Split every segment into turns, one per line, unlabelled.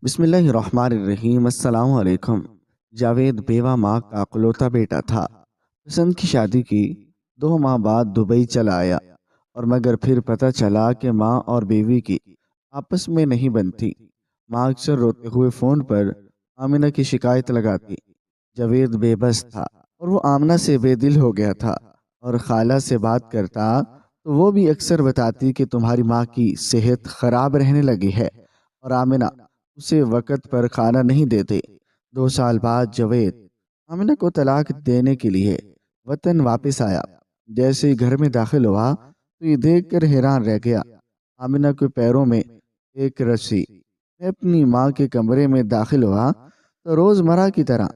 بسم اللہ الرحمن الرحیم۔ السلام علیکم۔ جاوید بیوہ ماں کا اکلوتا بیٹا تھا۔ پسند کی شادی کی 2 ماہ بعد دبئی چلا آیا، اور مگر پھر پتہ چلا کہ ماں اور بیوی کی آپس میں نہیں بنتی۔ ماں اکثر روتے ہوئے فون پر آمنہ کی شکایت لگاتی۔ جاوید بے بس تھا، اور وہ آمنہ سے بے دل ہو گیا تھا، اور خالہ سے بات کرتا تو وہ بھی اکثر بتاتی کہ تمہاری ماں کی صحت خراب رہنے لگی ہے، اور آمنہ اسے وقت پر کھانا نہیں دیتے۔ 2 سال بعد جاوید آمنہ کو طلاق دینے کے لیے وطن واپس آیا۔ جیسے ہی گھر میں داخل ہوا تو یہ دیکھ کر حیران رہ گیا۔ آمنہ کے پیروں میں ایک رسی۔ میں اپنی ماں کے کمرے میں داخل ہوا تو روزمرہ کی طرح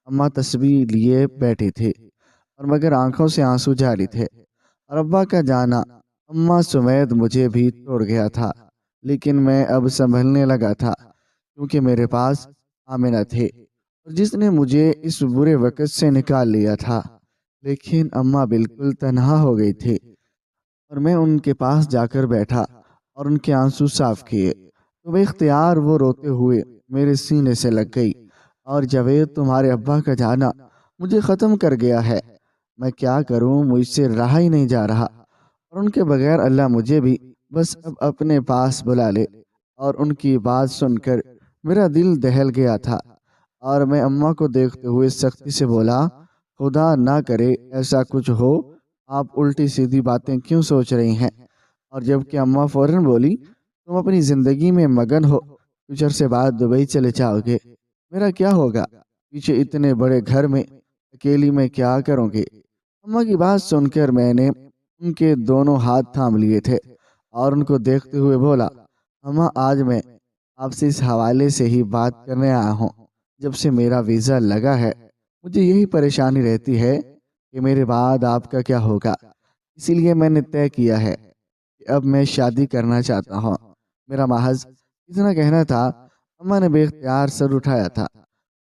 اماں تسبیح لیے بیٹھے تھے، اور مگر آنکھوں سے آنسو جاری تھے۔ اور ابا کا جانا اماں سمیت مجھے بھی توڑ گیا تھا، لیکن میں اب سنبھلنے لگا تھا، کیونکہ میرے پاس آمنہ تھے، اور جس نے مجھے اس برے وقت سے نکال لیا تھا۔ لیکن اماں بالکل تنہا ہو گئی تھی، اور میں ان کے پاس جا کر بیٹھا اور ان کے آنسو صاف کیے تو بے اختیار وہ روتے ہوئے میرے سینے سے لگ گئی۔ اور جاوید، تمہارے ابا کا جانا مجھے ختم کر گیا ہے۔ میں کیا کروں، مجھ سے رہا ہی نہیں جا رہا، اور ان کے بغیر اللہ مجھے بھی بس اب اپنے پاس بلا لے۔ اور ان کی بات سن کر میرا دل دہل گیا تھا، اور میں اماں کو دیکھتے ہوئے سختی سے بولا، خدا نہ کرے ایسا کچھ ہو، آپ الٹی سیدھی باتیں کیوں سوچ رہی ہیں؟ اور جب کہ اماں فوراً بولی، تم اپنی زندگی میں مگن ہو، کچھ عرصے بعد دبئی چلے جاؤ گے، میرا کیا ہوگا؟ پیچھے اتنے بڑے گھر میں اکیلی میں کیا کروں گی؟ اماں کی بات سن کر میں نے ان کے دونوں ہاتھ تھام لیے تھے، اور ان کو دیکھتے ہوئے بولا، اماں، آج میں آپ سے اس حوالے سے ہی بات کرنے آیا ہوں۔ جب سے میرا ویزا لگا ہے مجھے یہی پریشانی رہتی ہے کہ میرے بعد آپ کا کیا ہوگا۔ اسی لیے میں نے طے کیا ہے کہ اب میں شادی کرنا چاہتا ہوں۔ میرا محض اتنا کہنا تھا۔ اماں نے بے اختیار سر اٹھایا تھا،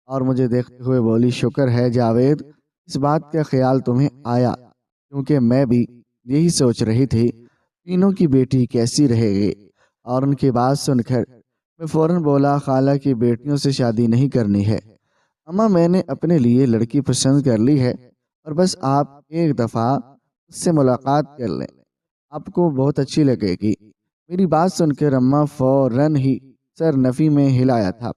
اور مجھے دیکھتے ہوئے بولی، شکر ہے جاوید اس بات کا خیال تمہیں آیا، کیونکہ میں بھی یہی سوچ رہی تھی تینوں کی بیٹی کیسی رہے گی۔ اور ان کی بات سن کر میں فوراً بولا، خالہ کی بیٹیوں سے شادی نہیں کرنی ہے اماں، میں نے اپنے لیے لڑکی پسند کر لی ہے، اور بس آپ ایک دفعہ اس سے ملاقات کر لیں، آپ کو بہت اچھی لگے گی۔ میری بات سن کر اماں فوراً ہی سر نفی میں ہلایا تھا،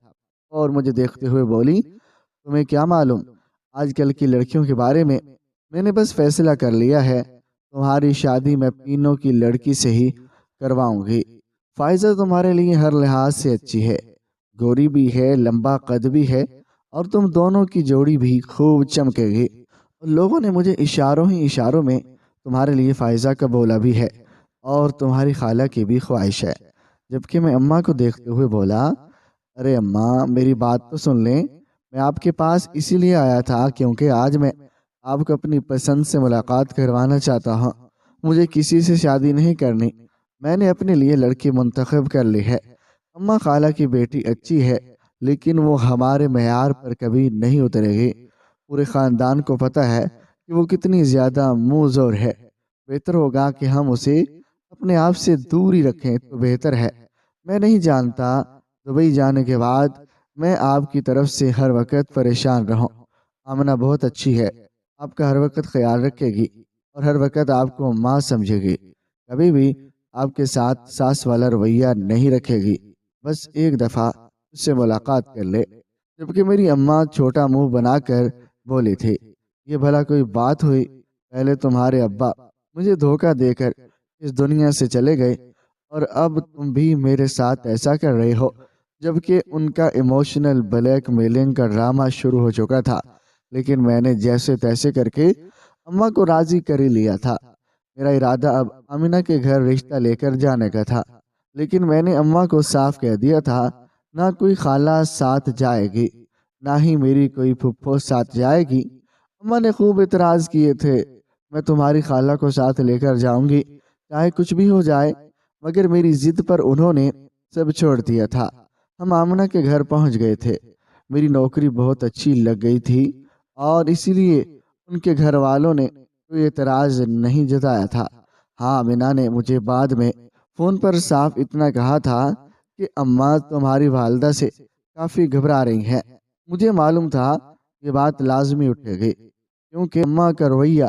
اور مجھے دیکھتے ہوئے بولی، تمہیں کیا معلوم آج کل کی لڑکیوں کے بارے میں نے بس فیصلہ کر لیا ہے، تمہاری شادی میں تینوں کی لڑکی سے ہی کرواؤں گی۔ فائزہ تمہارے لیے ہر لحاظ سے اچھی ہے، گوری بھی ہے، لمبا قد بھی ہے، اور تم دونوں کی جوڑی بھی خوب چمکے گی۔ لوگوں نے مجھے اشاروں ہی اشاروں میں تمہارے لیے فائزہ کا بولا بھی ہے، اور تمہاری خالہ کی بھی خواہش ہے۔ جبکہ میں اماں کو دیکھتے ہوئے بولا، ارے اماں، میری بات تو سن لیں، میں آپ کے پاس اسی لیے آیا تھا کیونکہ آج میں آپ کو اپنی پسند سے ملاقات کروانا چاہتا ہوں۔ مجھے کسی سے شادی نہیں کرنی، میں نے اپنے لیے لڑکی منتخب کر لی ہے۔ اماں، خالہ کی بیٹی اچھی ہے، لیکن وہ ہمارے معیار پر کبھی نہیں اترے گی۔ پورے خاندان کو پتہ ہے کہ وہ کتنی زیادہ منہ زور ہے۔ بہتر ہوگا کہ ہم اسے اپنے آپ سے دور ہی رکھیں تو بہتر ہے۔ میں نہیں جانتا دبئی جانے کے بعد میں آپ کی طرف سے ہر وقت پریشان رہوں۔ آمنہ بہت اچھی ہے، آپ کا ہر وقت خیال رکھے گی، اور ہر وقت آپ کو ماں سمجھے گی، کبھی بھی آپ کے ساتھ ساس والا رویہ نہیں رکھے گی۔ بس ایک دفعہ اس سے ملاقات کر لے۔ جبکہ میری اماں چھوٹا منہ بنا کر بولی تھی، یہ بھلا کوئی بات ہوئی؟ پہلے تمہارے ابا مجھے دھوکہ دے کر اس دنیا سے چلے گئے، اور اب تم بھی میرے ساتھ ایسا کر رہے ہو۔ جبکہ ان کا ایموشنل بلیک میلنگ کا ڈرامہ شروع ہو چکا تھا، لیکن میں نے جیسے تیسے کر کے اماں کو راضی کر ہی لیا تھا۔ میرا ارادہ اب آمنہ کے گھر رشتہ لے کر جانے کا تھا، لیکن میں نے اماں کو صاف کہہ دیا تھا، نہ کوئی خالہ ساتھ جائے گی، نہ ہی میری کوئی پھپھو ساتھ جائے گی۔ اماں نے خوب اعتراض کیے تھے، میں تمہاری خالہ کو ساتھ لے کر جاؤں گی، چاہے کچھ بھی ہو جائے، مگر میری ضد پر انہوں نے سب چھوڑ دیا تھا۔ ہم آمنہ کے گھر پہنچ گئے تھے۔ میری نوکری بہت اچھی لگ گئی تھی، اور اسی لیے ان کے گھر والوں نے کوئی اعتراض نہیں جتایا تھا۔ ہاں، آمنہ نے مجھے بعد میں فون پر صاف اتنا کہا تھا کہ اماں، تمہاری والدہ سے کافی گھبرا رہی ہیں۔ مجھے معلوم تھا یہ بات لازمی اٹھے گی، کیونکہ اماں کا رویہ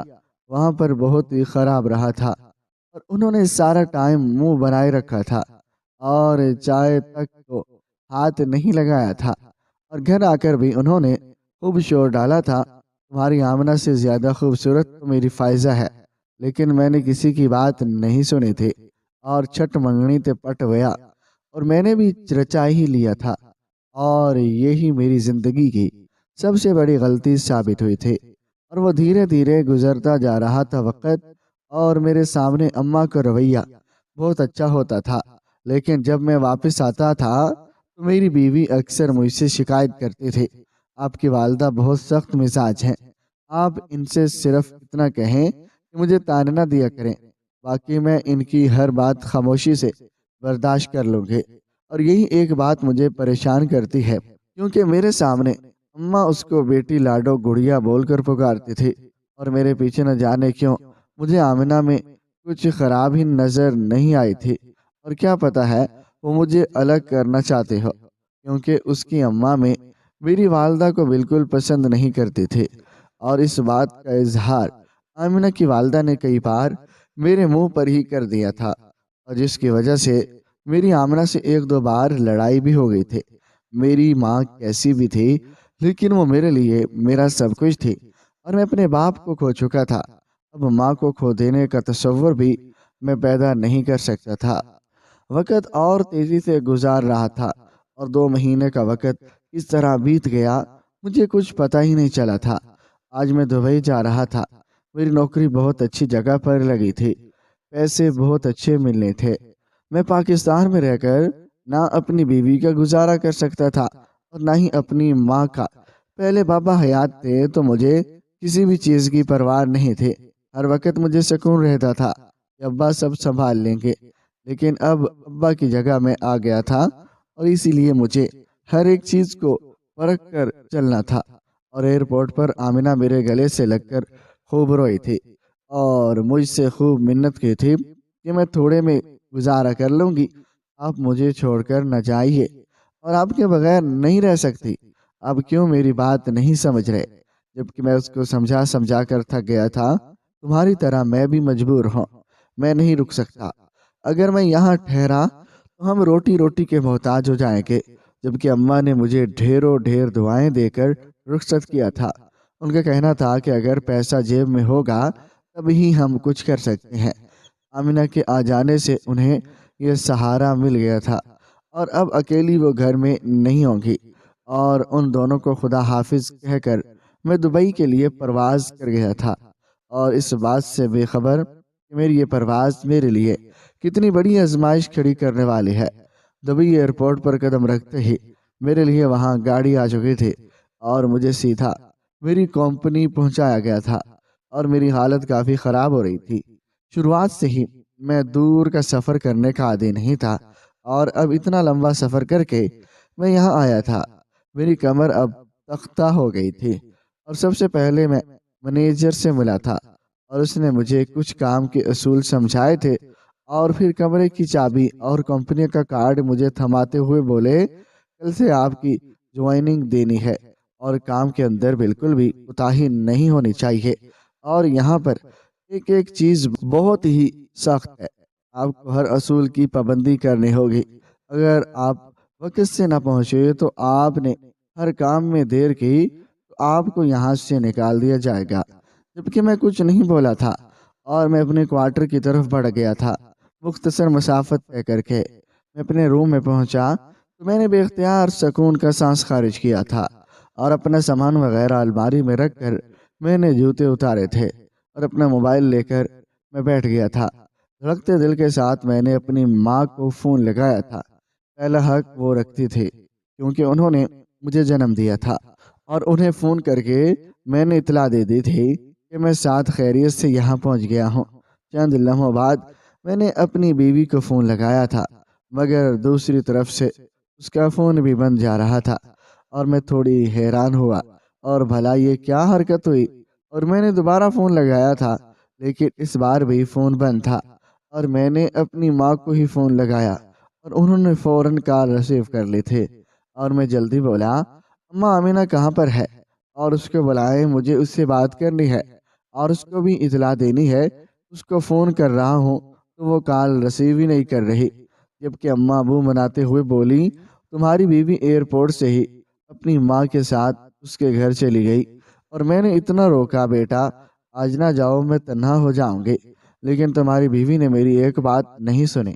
وہاں پر بہت ہی خراب رہا تھا، اور انہوں نے سارا ٹائم منہ بنائے رکھا تھا اور چائے تک کو ہاتھ نہیں لگایا تھا، اور گھر آ کر بھی انہوں نے خوب شور ڈالا تھا، تمہاری آمنہ سے زیادہ خوبصورت تو میری فائزہ ہے۔ لیکن میں نے کسی کی بات نہیں سنی تھی، اور چھٹ منگنی تے پٹ گیا، اور میں نے بھی رچا ہی لیا تھا، اور یہی میری زندگی کی سب سے بڑی غلطی ثابت ہوئی تھی۔ اور وہ دھیرے دھیرے گزرتا جا رہا تھا وقت، اور میرے سامنے اماں کا رویہ بہت اچھا ہوتا تھا، لیکن جب میں واپس آتا تھا تو میری بیوی اکثر مجھ سے شکایت کرتی تھی، آپ کی والدہ بہت سخت مزاج ہیں، آپ ان سے صرف اتنا کہیں کہ مجھے تانے نہ دیا کریں، باقی میں ان کی ہر بات خاموشی سے برداشت کر لوں گے۔ اور یہی ایک بات مجھے پریشان کرتی ہے، کیونکہ میرے سامنے اماں اس کو بیٹی لاڈو گڑیا بول کر پکارتی تھی، اور میرے پیچھے نہ جانے کیوں مجھے آمنہ میں کچھ خراب ہی نظر نہیں آئی تھی، اور کیا پتا ہے وہ مجھے الگ کرنا چاہتے ہو، کیونکہ اس کی اماں میں میری والدہ کو بالکل پسند نہیں کرتی تھی۔ اور اس بات کا اظہار آمنہ کی والدہ نے کئی بار میرے منہ پر ہی کر دیا تھا، اور جس کی وجہ سے میری آمنہ سے ایک دو بار لڑائی بھی ہو گئی تھی۔ میری ماں کیسی بھی تھی، لیکن وہ میرے لیے میرا سب کچھ تھی، اور میں اپنے باپ کو کھو چکا تھا، اب ماں کو کھو دینے کا تصور بھی میں پیدا نہیں کر سکتا تھا۔ وقت اور تیزی سے گزار رہا تھا، اور 2 مہینے کا وقت اس طرح بیت گیا مجھے کچھ پتہ ہی نہیں چلا تھا۔ آج میں دبئی جا رہا تھا، میری نوکری بہت اچھی جگہ پر لگی تھی، پیسے بہت اچھے ملنے تھے، میں پاکستان میں رہ کر نہ اپنی بیوی کا گزارا کر سکتا تھا اور نہ ہی اپنی ماں کا۔ پہلے بابا حیات تھے تو مجھے کسی بھی چیز کی پرواہ نہیں تھی، ہر وقت مجھے سکون رہتا تھا کہ ابا سب سنبھال لیں گے، لیکن اب ابا کی جگہ میں آ گیا تھا، اور اسی لیے مجھے ہر ایک چیز کو پرکھ کر چلنا تھا۔ اور ایئرپورٹ پر آمنہ میرے گلے سے لگ کر خوب روئی تھی، اور مجھ سے خوب منت کی تھی کہ میں تھوڑے میں گزارا کر لوں گی، آپ مجھے چھوڑ کر نہ جائیے، اور آپ کے بغیر نہیں رہ سکتی، اب کیوں میری بات نہیں سمجھ رہے؟ جبکہ میں اس کو سمجھا سمجھا کر تھک گیا تھا، تمہاری طرح میں بھی مجبور ہوں، میں نہیں رک سکتا، اگر میں یہاں ٹھہرا تو ہم روٹی روٹی کے محتاج ہو جائیں گے۔ جبکہ اماں نے مجھے ڈھیروں ڈھیر دعائیں دے کر رخصت کیا تھا، ان کا کہنا تھا کہ اگر پیسہ جیب میں ہوگا تب ہی ہم کچھ کر سکتے ہیں۔ آمنہ کے آ جانے سے انہیں یہ سہارا مل گیا تھا، اور اب اکیلی وہ گھر میں نہیں ہوں گی، اور ان دونوں کو خدا حافظ کہہ کر میں دبئی کے لیے پرواز کر گیا تھا، اور اس بات سے بے خبر کہ میری یہ پرواز میرے لیے کتنی بڑی آزمائش کھڑی کرنے والی ہے۔ دبئی ایئرپورٹ پر قدم رکھتے ہی میرے لیے وہاں گاڑی آ چکی تھی، اور مجھے سیدھا میری کمپنی پہنچایا گیا تھا، اور میری حالت کافی خراب ہو رہی تھی۔ شروعات سے ہی میں دور کا سفر کرنے کا عادی نہیں تھا، اور اب اتنا لمبا سفر کر کے میں یہاں آیا تھا، میری کمر اب تختہ ہو گئی تھی۔ اور سب سے پہلے میں مینیجر سے ملا تھا، اور اس نے مجھے کچھ کام کے اصول سمجھائے تھے، اور پھر کمرے کی چابی اور کمپنی کا کارڈ مجھے تھماتے ہوئے بولے، کل سے آپ کی جوائننگ دینی ہے، اور کام کے اندر بالکل بھی کوتاہی نہیں ہونی چاہیے، اور یہاں پر ایک ایک چیز بہت ہی سخت ہے، آپ کو ہر اصول کی پابندی کرنی ہوگی، اگر آپ وقت سے نہ پہنچے تو آپ نے ہر کام میں دیر کی تو آپ کو یہاں سے نکال دیا جائے گا۔ جبکہ میں کچھ نہیں بولا تھا، اور میں اپنے کوارٹر کی طرف بڑھ گیا تھا، مختصر مسافت طے کر کے میں اپنے روم میں پہنچا تو میں نے بے اختیار سکون کا سانس خارج کیا تھا، اور اپنا سامان وغیرہ الماری میں رکھ کر میں نے جوتے اتارے تھے، اور اپنا موبائل لے کر میں بیٹھ گیا تھا۔ دھڑکتے دل کے ساتھ میں نے اپنی ماں کو فون لگایا تھا، پہلا حق وہ رکھتی تھی کیونکہ انہوں نے مجھے جنم دیا تھا، اور انہیں فون کر کے میں نے اطلاع دے دی تھی کہ میں ساتھ خیریت سے یہاں پہنچ گیا ہوں۔ چند لمحوں بعد میں نے اپنی بیوی کو فون لگایا تھا، مگر دوسری طرف سے اس کا فون بھی بند جا رہا تھا، اور میں تھوڑی حیران ہوا، اور بھلا یہ کیا حرکت ہوئی، اور میں نے دوبارہ فون لگایا تھا، لیکن اس بار بھی فون بند تھا، اور میں نے اپنی ماں کو ہی فون لگایا، اور انہوں نے فوراً کال ریسیو کر لی تھی، اور میں جلدی بولا، اماں آمینہ کہاں پر ہے؟ اور اس کو بلائیں، مجھے اس سے بات کرنی ہے اور اس کو بھی اطلاع دینی ہے۔ اس کو فون کر رہا ہوں تو وہ کال ریسیو ہی نہیں کر رہی، جبکہ اماں ابو مناتے ہوئے بولی، تمہاری بیوی ایئرپورٹ سے ہی اپنی ماں کے ساتھ اس کے گھر چلی گئی۔ اور میں نے اتنا روکا، بیٹا آج نہ جاؤ، میں تنہا ہو جاؤں گی، لیکن تمہاری بیوی نے میری ایک بات نہیں سنی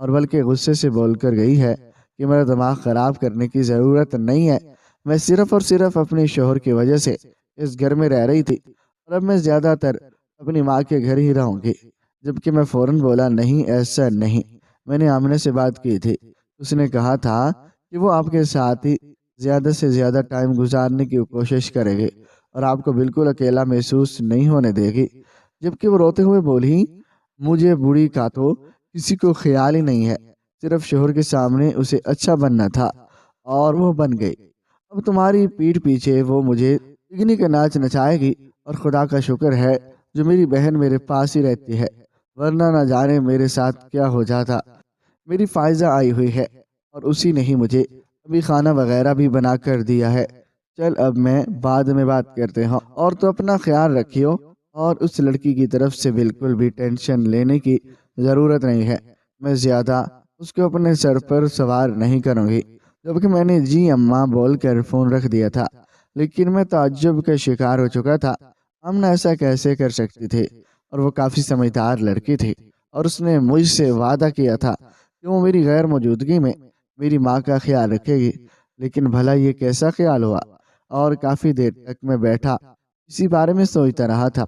اور بلکہ غصے سے بول کر گئی ہے کہ میرا دماغ خراب کرنے کی ضرورت نہیں ہے، میں صرف اور صرف اپنے شوہر کی وجہ سے اس گھر میں رہ رہی تھی اور اب میں زیادہ تر اپنی ماں کے گھر ہی رہوں گی۔ جبکہ میں فوراً بولا، نہیں ایسا نہیں، میں نے آمنہ سے بات کی تھی، اس نے کہا تھا کہ وہ آپ کے ساتھ ہی زیادہ سے زیادہ ٹائم گزارنے کی کوشش کرے گی اور آپ کو بالکل اکیلا محسوس نہیں ہونے دے گی۔ جبکہ وہ روتے ہوئے بولی، مجھے بوڑھی کا تو کسی کو خیال ہی نہیں ہے، صرف شوہر کے سامنے اسے اچھا بننا تھا اور وہ بن گئی۔ اب تمہاری پیٹھ پیچھے وہ مجھے پکنی کا ناچ نچائے گی، اور خدا کا شکر ہے جو میری بہن میرے پاس ہی رہتی ہے، ورنہ نہ جانے میرے ساتھ کیا ہو جاتا۔ میری فائزہ آئی ہوئی ہے اور اسی نے ہی مجھے ابھی کھانا وغیرہ بھی بنا کر دیا ہے۔ چل اب میں بعد میں بات کرتے ہوں، اور تو اپنا خیال رکھیو، اور اس لڑکی کی طرف سے بالکل بھی ٹینشن لینے کی ضرورت نہیں ہے، میں زیادہ اس کو اپنے سر پر سوار نہیں کروں گی۔ جبکہ میں نے جی اماں بول کر فون رکھ دیا تھا، لیکن میں تعجب کا شکار ہو چکا تھا۔ اماں ایسا کیسے کر سکتی تھی؟ اور وہ کافی سمجھدار لڑکی تھی، اور اس نے مجھ سے وعدہ کیا تھا کہ وہ میری غیر موجودگی میں میری ماں کا خیال رکھے گی۔ لیکن بھلا یہ کیسا خیال ہوا؟ اور کافی دیر تک میں بیٹھا اسی بارے میں سوچتا رہا تھا،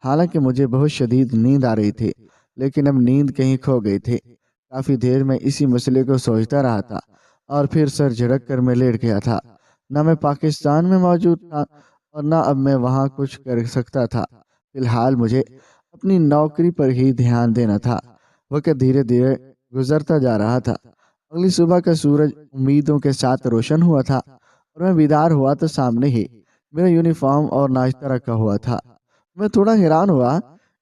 حالانکہ مجھے بہت شدید نیند آ رہی تھی، لیکن اب نیند کہیں کھو گئی تھی۔ کافی دیر میں اسی مسئلے کو سوچتا رہا تھا اور پھر سر جھڑک کر میں لیٹ گیا تھا۔ نہ میں پاکستان میں موجود تھا اور نہ اب میں وہاں کچھ کر سکتا تھا۔ فی الحال مجھے اپنی نوکری پر ہی دھیان دینا تھا۔ وقت دھیرے دھیرے گزرتا جا رہا تھا۔ اگلی صبح کا سورج امیدوں کے ساتھ روشن ہوا تھا، اور میں بیدار ہوا تو سامنے ہی میرا یونیفارم اور ناشتہ رکھا ہوا تھا۔ میں تھوڑا حیران ہوا،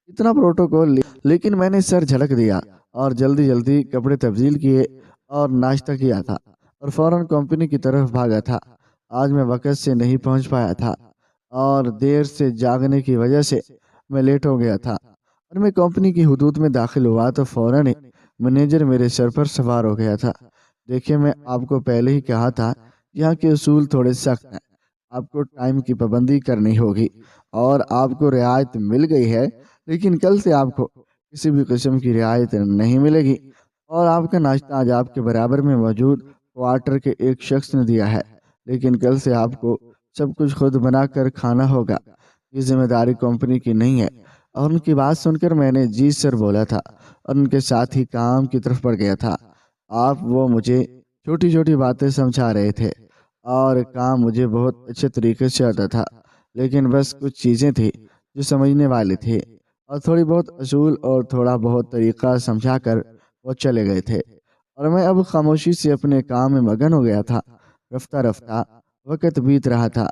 اتنا پروٹوکول، لیکن میں نے سر جھٹک دیا اور جلدی جلدی کپڑے تبدیل کیے اور ناشتہ کیا تھا اور فوراً کمپنی کی طرف بھاگا تھا۔ آج میں وقت سے نہیں پہنچ پایا تھا اور دیر سے جاگنے کی وجہ سے میں لیٹ ہو گیا تھا، اور میں کمپنی کی حدود میں داخل ہوا تو فوراً ہی مینیجر میرے سر پر سوار ہو گیا تھا۔ دیکھیے، میں آپ کو پہلے ہی کہا تھا، یہاں کے اصول تھوڑے سخت ہیں، آپ کو ٹائم کی پابندی کرنی ہوگی، اور آپ کو رعایت مل گئی ہے، لیکن کل سے آپ کو کسی بھی قسم کی رعایت نہیں ملے گی، اور آپ کا ناشتہ آج آپ کے برابر میں موجود کوارٹر کے ایک شخص نے دیا ہے، لیکن کل سے آپ کو سب کچھ خود بنا کر کھانا ہوگا، یہ ذمہ داری کمپنی کی نہیں ہے۔ اور ان کی بات سن کر میں نے جی سر بولا تھا اور ان کے ساتھ ہی کام کی طرف بڑھ گیا تھا۔ وہ مجھے چھوٹی چھوٹی باتیں سمجھا رہے تھے اور کام مجھے بہت اچھے طریقے سے آتا تھا، لیکن بس کچھ چیزیں تھیں جو سمجھنے والی تھی، اور تھوڑی بہت اصول اور تھوڑا بہت طریقہ سمجھا کر وہ چلے گئے تھے، اور میں اب خاموشی سے اپنے کام میں مگن ہو گیا تھا۔ رفتہ رفتہ وقت بیت رہا تھا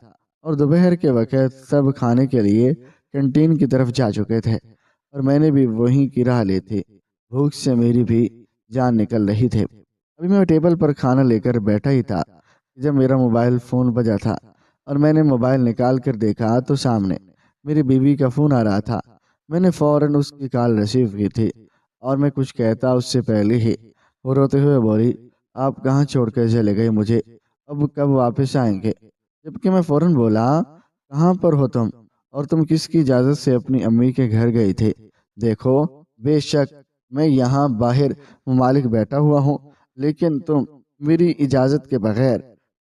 اور دوپہر کے وقت سب کھانے کے لیے کینٹین کی طرف جا چکے تھے، اور میں نے بھی وہیں کی راہ لی تھی۔ بھوک سے میری بھی جان نکل رہی تھی۔ ابھی میں ٹیبل پر کھانا لے کر بیٹھا ہی تھا جب میرا موبائل فون بجا تھا، اور میں نے موبائل نکال کر دیکھا تو سامنے میری بیوی کا فون آ رہا تھا۔ میں نے فوراً اس کی کال ریسیو کی تھی، اور میں کچھ کہتا اس سے پہلے ہی وہ روتے ہوئے بولی، آپ کہاں چھوڑ کر چلے گئے مجھے؟ اب کب واپس آئیں گے؟ جبکہ میں فوراً بولا، کہاں پر ہو تم؟ اور تم کس کی اجازت سے اپنی امی کے گھر گئی تھی؟ دیکھو، بے شک میں یہاں باہر ممالک بیٹھا ہوا ہوں، لیکن تم میری اجازت کے بغیر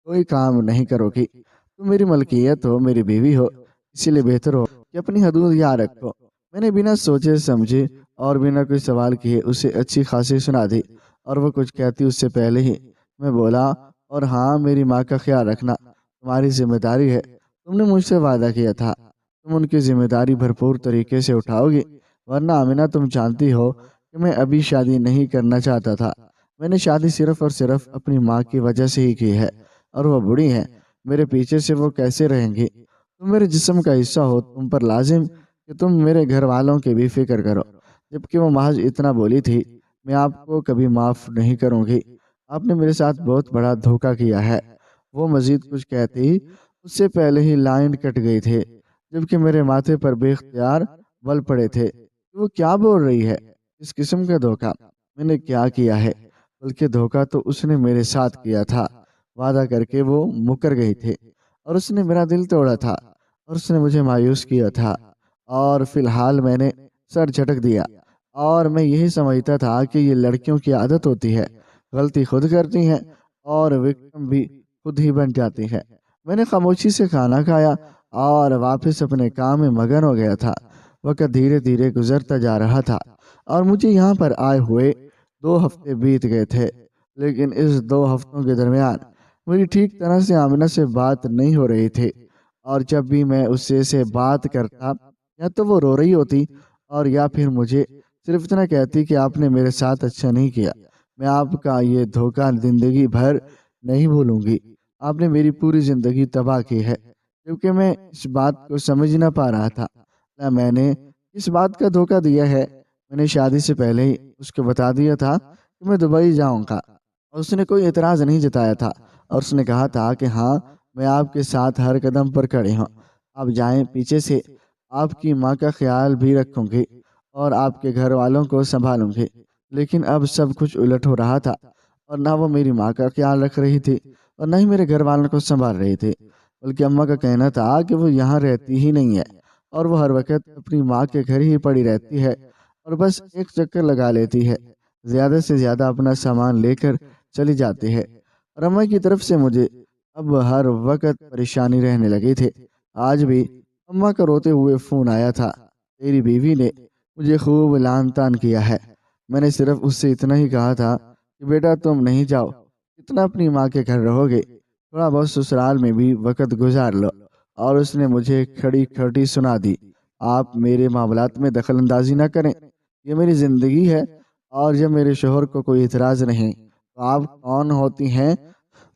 کوئی کام نہیں کرو گی۔ تم میری ملکیت ہو، میری بیوی ہو، اسی لیے بہتر ہو کہ اپنی حدود یاد رکھو۔ میں نے بنا سوچے سمجھے اور بنا کوئی سوال کیے اسے اچھی خاصی سنا دی، اور وہ کچھ کہتی اس سے پہلے ہی میں بولا، اور ہاں، میری ماں کا خیال رکھنا تمہاری ذمہ داری ہے۔ تم نے مجھ سے وعدہ کیا تھا، تم ان کی ذمہ داری بھرپور طریقے سے اٹھاؤ گی، ورنہ آمینہ تم جانتی ہو کہ میں ابھی شادی نہیں کرنا چاہتا تھا۔ میں نے شادی صرف اور صرف اپنی ماں کی وجہ سے ہی کی ہے، اور وہ بوڑھی ہیں، میرے پیچھے سے وہ کیسے رہیں گی؟ تم میرے جسم کا حصہ ہو، تم پر لازم کہ تم میرے گھر والوں کی بھی فکر کرو۔ جبکہ وہ محض اتنا بولی تھی، میں آپ کو کبھی معاف نہیں کروں گی، آپ نے میرے ساتھ بہت بڑا دھوکہ کیا ہے، وہ مزید کچھ کہتے ہی اس سے پہلے ہی لائن کٹ گئی تھے، جبکہ میرے ماتھے پر بے اختیار بل پڑے تھے کہ وہ کیا بول رہی ہے، اس قسم کا دھوکہ میں نے کیا کیا ہے؟ بلکہ دھوکہ تو اس نے میرے ساتھ کیا تھا، وعدہ کر کے وہ مکر گئی تھے، اور اس نے میرا دل توڑا تھا، اور اس نے مجھے مایوس کیا تھا، اور فی الحال میں نے سر جھٹک دیا، اور میں یہی سمجھتا تھا کہ یہ لڑکیوں کی عادت ہوتی ہے، غلطی خود کرتی ہیں اور وکٹم بھی خود ہی بن جاتی ہے۔ میں نے خاموشی سے کھانا کھایا اور واپس اپنے کام میں مگن ہو گیا تھا۔ وقت دھیرے دھیرے گزرتا جا رہا تھا اور مجھے یہاں پر آئے ہوئے 2 ہفتے بیت گئے تھے، لیکن اس 2 ہفتوں کے درمیان میری ٹھیک طرح سے آمنہ سے بات نہیں ہو رہی تھی، اور جب بھی میں اس سے بات کرتا یا تو وہ رو رہی ہوتی اور یا پھر مجھے صرف اتنا کہتی کہ آپ نے میرے ساتھ اچھا نہیں کیا، میں آپ کا یہ دھوکہ زندگی بھر نہیں بھولوں گی، آپ نے میری پوری زندگی تباہ کی ہے۔ کیونکہ میں اس بات کو سمجھ نہ پا رہا تھا، نہ میں نے اس بات کا دھوکہ دیا ہے۔ میں نے شادی سے پہلے ہی اس کو بتا دیا تھا کہ میں دبئی جاؤں گا، اور اس نے کوئی اعتراض نہیں جتایا تھا، اور اس نے کہا تھا کہ ہاں، میں آپ کے ساتھ ہر قدم پر کھڑے ہوں، آپ جائیں، پیچھے سے آپ کی ماں کا خیال بھی رکھوں گی اور آپ کے گھر والوں کو سنبھالوں گی۔ لیکن اب سب کچھ الٹ ہو رہا تھا، اور نہ وہ میری ماں کا خیال رکھ رہی تھی اور نہ ہی میرے گھر والوں کو سنبھال رہی تھی، بلکہ اماں کا کہنا تھا کہ وہ یہاں رہتی ہی نہیں ہے، اور وہ ہر وقت اپنی ماں کے گھر ہی پڑی رہتی ہے اور بس ایک چکر لگا لیتی ہے، زیادہ سے زیادہ اپنا سامان لے کر چلی جاتی ہے۔ اور اماں کی طرف سے مجھے اب ہر وقت پریشانی رہنے لگی تھی۔ آج بھی اماں کا روتے ہوئے فون آیا تھا، تیری بیوی نے مجھے خوب لعن طعن کیا ہے۔ میں نے صرف اس سے اتنا ہی کہا تھا کہ بیٹا تم نہیں جاؤ، اتنا اپنی ماں کے گھر رہو گے، تھوڑا بہت سسرال میں بھی وقت گزار لو۔ اور اس نے مجھے کھڑی کھڑی سنا دی، آپ میرے معاملات میں دخل اندازی نہ کریں، یہ میری زندگی ہے، اور جب میرے شوہر کو کوئی اعتراض نہیں تو آپ کون ہوتی ہیں؟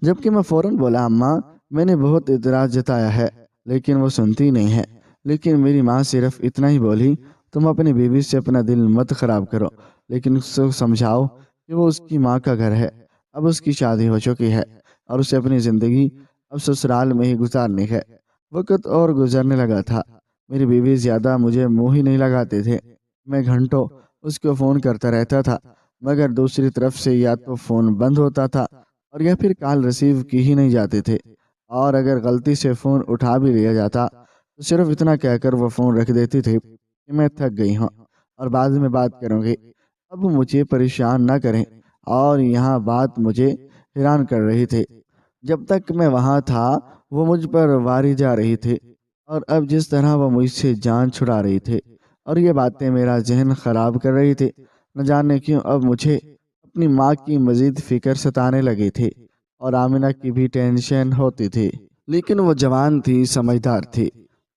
جبکہ میں فوراً بولا، اماں میں نے بہت اعتراض جتایا ہے لیکن وہ سنتی نہیں ہے۔ لیکن میری ماں صرف اتنا ہی بولی، تم اپنی بیوی سے اپنا دل مت خراب کرو، لیکن اس کو سمجھاؤ کہ وہ اس کی ماں کا گھر ہے، اب اس کی شادی ہو چکی ہے اور اسے اپنی زندگی اب سسرال میں ہی گزارنی ہے۔ وقت اور گزرنے لگا تھا، میری بیوی زیادہ مجھے منہ ہی نہیں لگاتے تھے، میں گھنٹوں اس کو فون کرتا رہتا تھا، مگر دوسری طرف سے یا تو فون بند ہوتا تھا اور یا پھر کال ریسیو کی ہی نہیں جاتے تھے، اور اگر غلطی سے فون اٹھا بھی لیا جاتا تو صرف اتنا کہہ کر وہ فون رکھ دیتی تھی کہ میں تھک گئی ہوں اور بعد میں بات کروں گی، اب مجھے پریشان نہ کریں۔ اور یہاں بات مجھے حیران کر رہی تھی، جب تک میں وہاں تھا وہ مجھ پر واری جا رہی تھی، اور اب جس طرح وہ مجھ سے جان چھڑا رہی تھی، اور یہ باتیں میرا ذہن خراب کر رہی تھی۔ نہ جانے کیوں اب مجھے اپنی ماں کی مزید فکر ستانے لگی تھی، اور آمنہ کی بھی ٹینشن ہوتی تھی۔ لیکن وہ جوان تھی، سمجھدار تھی،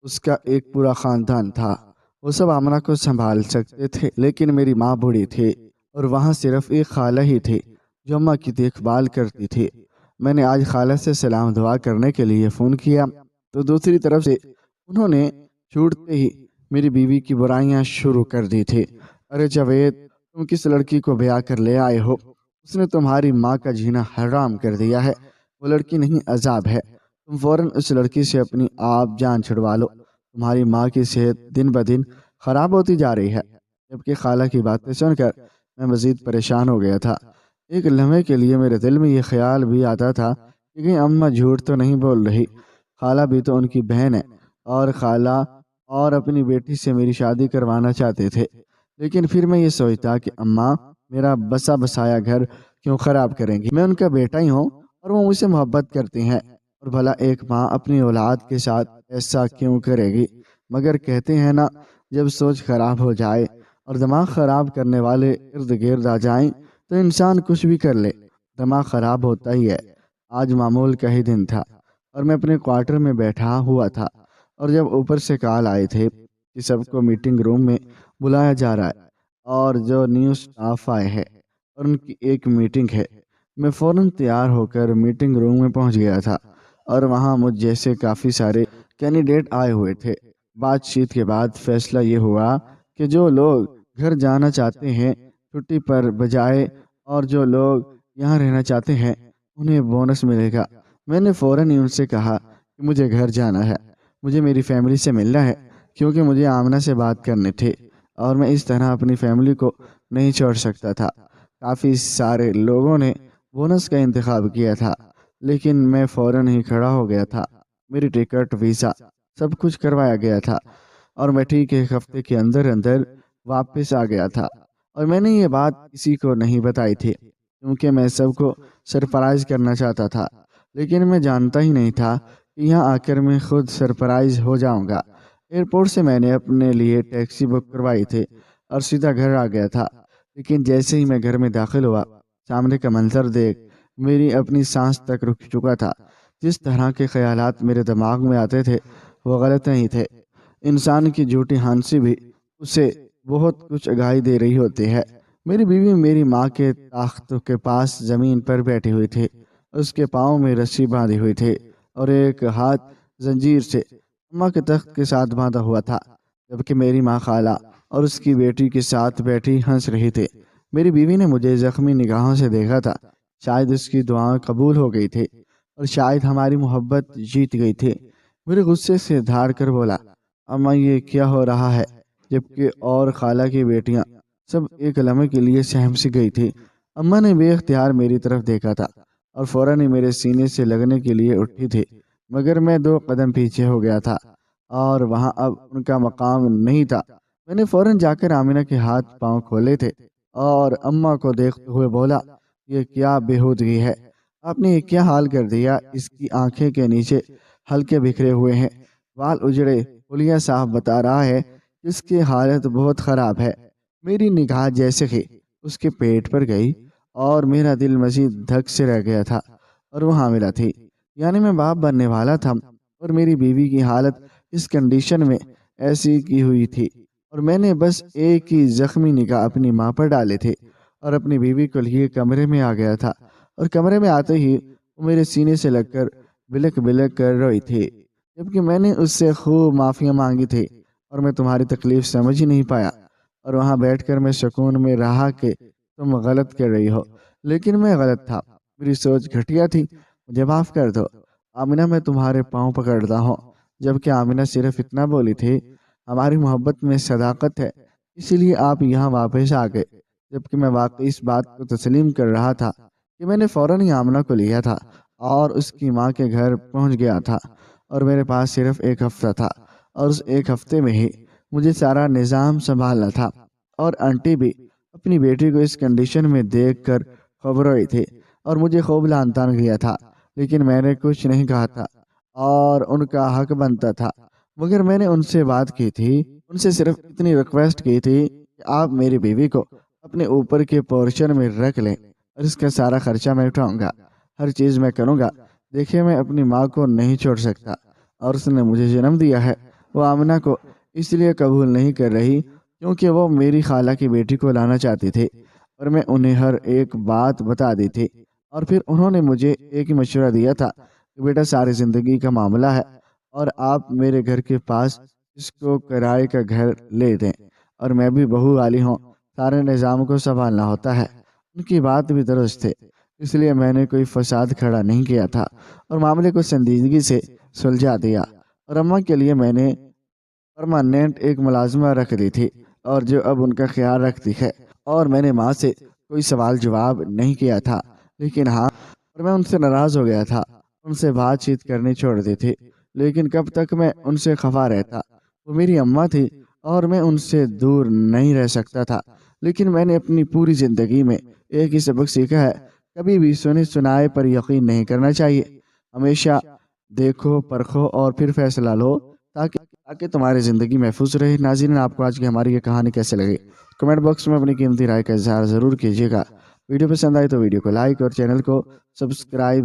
اس کا ایک پورا خاندان تھا، وہ سب آمنہ کو سنبھال سکتے تھے، لیکن میری ماں بوڑھی تھی اور وہاں صرف ایک خالہ ہی تھی جو اماں کی دیکھ بھال کرتی تھی۔ میں نے آج خالہ سے سلام دعا کرنے کے لیے فون کیا تو دوسری طرف سے انہوں نے چھوٹتے ہی میری بیوی کی برائیاں شروع کر دی تھی۔ ارے جاوید، تم کس لڑکی کو بیاہ کر لے آئے ہو؟ اس نے تمہاری ماں کا جینا حرام کر دیا ہے، وہ لڑکی نہیں عذاب ہے، تم فوراً اس لڑکی سے اپنی آپ جان چھڑوا لو، تمہاری ماں کی صحت دن بدن خراب ہوتی جا رہی ہے۔ جبکہ خالہ کی باتیں سن کر میں مزید پریشان ہو گیا تھا۔ ایک لمحے کے لیے میرے دل میں یہ خیال بھی آتا تھا کہ کہیں اماں جھوٹ تو نہیں بول رہی، خالہ بھی تو ان کی بہن ہے، اور خالہ اور اپنی بیٹی سے میری شادی کروانا چاہتے تھے۔ لیکن پھر میں یہ سوچتا کہ اماں میرا بسا بسایا گھر کیوں خراب کریں گی؟ میں ان کا بیٹا ہی ہوں اور وہ مجھ سے محبت کرتی ہیں، اور بھلا ایک ماں اپنی اولاد کے ساتھ ایسا کیوں کرے گی؟ مگر کہتے ہیں نا، جب سوچ خراب ہو جائے اور دماغ خراب کرنے والے ارد گرد آ جائیں تو انسان کچھ بھی کر لے، دماغ خراب ہوتا ہی ہے۔ آج معمول کا ہی دن تھا اور میں اپنے کوارٹر میں بیٹھا ہوا تھا، اور جب اوپر سے کال آئے تھے کہ سب کو میٹنگ روم میں بلایا جا رہا ہے اور جو نیو سٹاف آئے ہیں اور ان کی ایک میٹنگ ہے، میں فوراً تیار ہو کر میٹنگ روم میں پہنچ گیا تھا، اور وہاں مجھ جیسے کافی سارے کینڈیڈیٹ آئے ہوئے تھے۔ بات چیت کے بعد فیصلہ یہ ہوا کہ جو لوگ گھر جانا چاہتے ہیں چھٹی پر بجائے، اور جو لوگ یہاں رہنا چاہتے ہیں انہیں بونس ملے گا، میں نے فوراً ہی ان سے کہا کہ مجھے گھر جانا ہے، مجھے میری فیملی سے ملنا ہے، کیونکہ مجھے آمنہ سے بات کرنے تھے اور میں اس طرح اپنی فیملی کو نہیں چھوڑ سکتا تھا۔ کافی سارے لوگوں نے بونس کا انتخاب کیا تھا، لیکن میں فوراً ہی کھڑا ہو گیا تھا۔ میری ٹکٹ، ویزا سب کچھ کروایا گیا تھا اور میں ٹھیک 1 ہفتے کے اندر اندر واپس آ گیا تھا۔ اور میں نے یہ بات کسی کو نہیں بتائی تھی، کیونکہ میں سب کو سرپرائز کرنا چاہتا تھا، لیکن میں جانتا ہی نہیں تھا کہ یہاں آ کر میں خود سرپرائز ہو جاؤں گا۔ ایئرپورٹ سے میں نے اپنے لیے ٹیکسی بک کروائی تھی اور سیدھا گھر آ گیا تھا، لیکن جیسے ہی میں گھر میں داخل ہوا، سامنے کا منظر دیکھ میری اپنی سانس تک رک چکا تھا۔ جس طرح کے خیالات میرے دماغ میں آتے تھے وہ غلط نہیں تھے۔ انسان کی جھوٹی ہانسی بھی اسے بہت کچھ آگاہی دے رہی ہوتی ہے۔ میری بیوی میری ماں کے تخت کے پاس زمین پر بیٹھی ہوئی تھی، اس کے پاؤں میں رسی باندھی ہوئی تھی اور ایک ہاتھ زنجیر سے اماں کے تخت کے ساتھ باندھا ہوا تھا، جبکہ میری ماں خالہ اور اس کی بیٹی کے ساتھ بیٹھی ہنس رہی تھی۔ میری بیوی نے مجھے زخمی نگاہوں سے دیکھا تھا، شاید اس کی دعائیں قبول ہو گئی تھی اور شاید ہماری محبت جیت گئی تھی۔ میرے غصے سے دھاڑ کر بولا، اماں یہ کیا ہو رہا ہے؟ جبکہ اور خالہ کی بیٹیاں سب ایک لمحے کے لیے سہم سی گئی تھی۔ اماں نے بے اختیار میری طرف دیکھا تھا اور فوراً ہی میرے سینے سے لگنے کے لیے اٹھی تھی، مگر میں 2 قدم پیچھے ہو گیا تھا اور وہاں اب ان کا مقام نہیں تھا۔ میں نے فوراً جا کر آمنہ کے ہاتھ پاؤں کھولے تھے اور اماں کو دیکھتے ہوئے بولا، یہ کیا بےہودگی ہے؟ آپ نے یہ کیا حال کر دیا؟ اس کی آنکھیں کے نیچے ہلکے بکھرے ہوئے ہیں، بال اجڑے، حلیہ صاف بتا رہا ہے کہ اس کی حالت بہت خراب ہے۔ میری نگاہ جیسے ہی اس کے پیٹ پر گئی اور میرا دل مزید دھک سے رہ گیا تھا، اور وہ حاملہ تھی، یعنی میں باپ بننے والا تھا، اور میری بیوی کی حالت اس کنڈیشن میں ایسی کی ہوئی تھی، اور میں نے بس ایک ہی زخمی نگاہ اپنی ماں پر ڈالے تھے اور اپنی بیوی کو لیے کمرے میں آ گیا تھا، اور کمرے میں آتے ہی وہ میرے سینے سے لگ کر بلک بلک کر رہی تھی، جبکہ میں نے اس سے خوب معافیاں مانگی تھی اور میں تمہاری تکلیف سمجھ ہی نہیں پایا، اور وہاں بیٹھ کر میں سکون میں رہا کہ تم غلط کر رہی ہو، لیکن میں غلط تھا، میری سوچ گھٹیا تھی، مجھے معاف کر دو آمنہ، میں تمہارے پاؤں پکڑتا ہوں۔ جبکہ آمنہ صرف اتنا بولی تھی، ہماری محبت میں صداقت ہے، اسی لیے آپ یہاں واپس آ گئے، جبکہ میں واقعی اس بات کو تسلیم کر رہا تھا کہ میں نے فوراً ہی آمنہ کو لیا تھا اور اس کی ماں کے گھر پہنچ گیا تھا، اور میرے پاس صرف 1 ہفتہ تھا، اور اس 1 ہفتے میں ہی مجھے سارا نظام سنبھالنا تھا، اور آنٹی بھی اپنی بیٹی کو اس کنڈیشن میں دیکھ کر گھبرائی تھی اور مجھے خوب لعن طعن کیا تھا، لیکن میں نے کچھ نہیں کہا تھا اور ان کا حق بنتا تھا، مگر میں نے ان سے بات کی تھی، ان سے صرف اتنی ریکویسٹ کی تھی کہ آپ میری بیوی کو اپنے اوپر کے پورشن میں رکھ لیں اور اس کا سارا خرچہ میں اٹھاؤں گا، ہر چیز میں کروں گا۔ دیکھیے، میں اپنی ماں کو نہیں چھوڑ سکتا، اور اس نے مجھے جنم دیا ہے۔ وہ آمنہ کو اس لیے قبول نہیں کر رہی کیونکہ وہ میری خالہ کی بیٹی کو لانا چاہتی تھی، اور میں انہیں ہر ایک بات بتا دی تھی، اور پھر انہوں نے مجھے ایک ہی مشورہ دیا تھا کہ بیٹا، ساری زندگی کا معاملہ ہے اور آپ میرے گھر کے پاس اس کو کرائے کا گھر لے دیں، اور میں بھی بہو والی ہوں، سارے نظام کو سنبھالنا ہوتا ہے۔ ان کی بات بھی درست تھے، اس لیے میں نے کوئی فساد کھڑا نہیں کیا تھا اور معاملے کو سنجیدگی سے سلجھا دیا، اور اماں کے لیے میں نے پرماننٹ ایک ملازمہ رکھ دی تھی، اور جو اب ان کا خیال رکھتی ہے، اور میں نے ماں سے کوئی سوال جواب نہیں کیا تھا، لیکن ہاں، اور میں ان سے ناراض ہو گیا تھا، ان سے بات چیت کرنی چھوڑ دی تھی، لیکن کب تک میں ان سے خفا رہتا؟ وہ میری اماں تھی اور میں ان سے دور نہیں رہ سکتا تھا، لیکن میں نے اپنی پوری زندگی میں ایک ہی سبق سیکھا ہے، کبھی بھی سنے سنائے پر یقین نہیں کرنا چاہیے، ہمیشہ دیکھو، پرکھو اور پھر فیصلہ لو، تاکہ تمہاری زندگی محفوظ رہے۔ ناظرین، آپ کو آج کی ہماری یہ کہانی کیسے لگی؟ کمنٹ باکس میں اپنی قیمتی رائے کا اظہار ضرور کیجیے گا۔ ویڈیو پسند آئی تو ویڈیو کو لائک اور چینل کو سبسکرائب